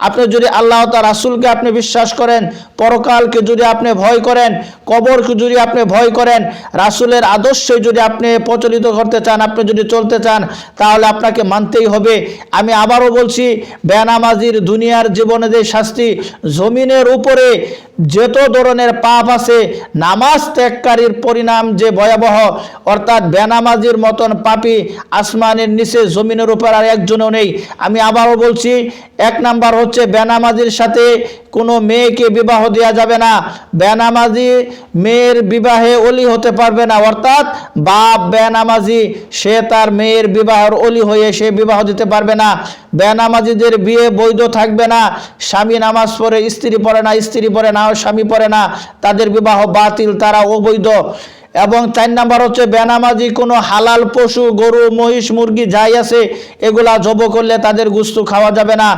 আপনি যদি আল্লাহ তাআলা রাসূলকে আপনি বিশ্বাস করেন, পরকালকে যদি আপনি ভয় করেন, কবরকে যদি আপনি ভয় করেন, রাসূলের আদর্শে যদি আপনি প্রচলিত করতে চান, আপনি যদি চলতে চান, তাহলে আপনাকে মানতেই হবে। আমি আবারও বলছি, বেনামাজির দুনিয়ার জীবনে যে শাস্তি, জমিনের উপরে যত ধরনের পাপ আছে, নামাজ ত্যাগকারীর পরিণাম যে ভয়াবহ, অর্থাৎ বেনামাজির মতন পাপী আসমানের নিচে জমিনের উপর আর একজনও নেই। আমি আবারও বলছি, এক নাম্বার হচ্ছে বেনামাজির সাথে কোনো মেয়েকে বিবাহ দেওয়া যাবে না। বেনামাজি মেয়ের বিবাহে ওলি হতে পারবে না, অর্থাৎ বাপ বেনামাজি, সে তার মেয়ের বিবাহের ওলি হয়ে সে বিবাহ দিতে পারবে না। বেনামাজিদের বিয়ে বৈধ থাকবে না। স্বামী নামাজ পড়ে, স্ত্রী পড়ে না, স্ত্রী পড়ে না, স্বামী পড়ে না, তাদের বিবাহ বাতিল, তারা অবৈধ। এবং 4 নাম্বার হচ্ছে বেনামাজি কোনো হালাল পশু, গরু, মহিষ, মুরগি যাই আছে, এগুলা জব করলে তাদের গোশত খাওয়া যাবে না।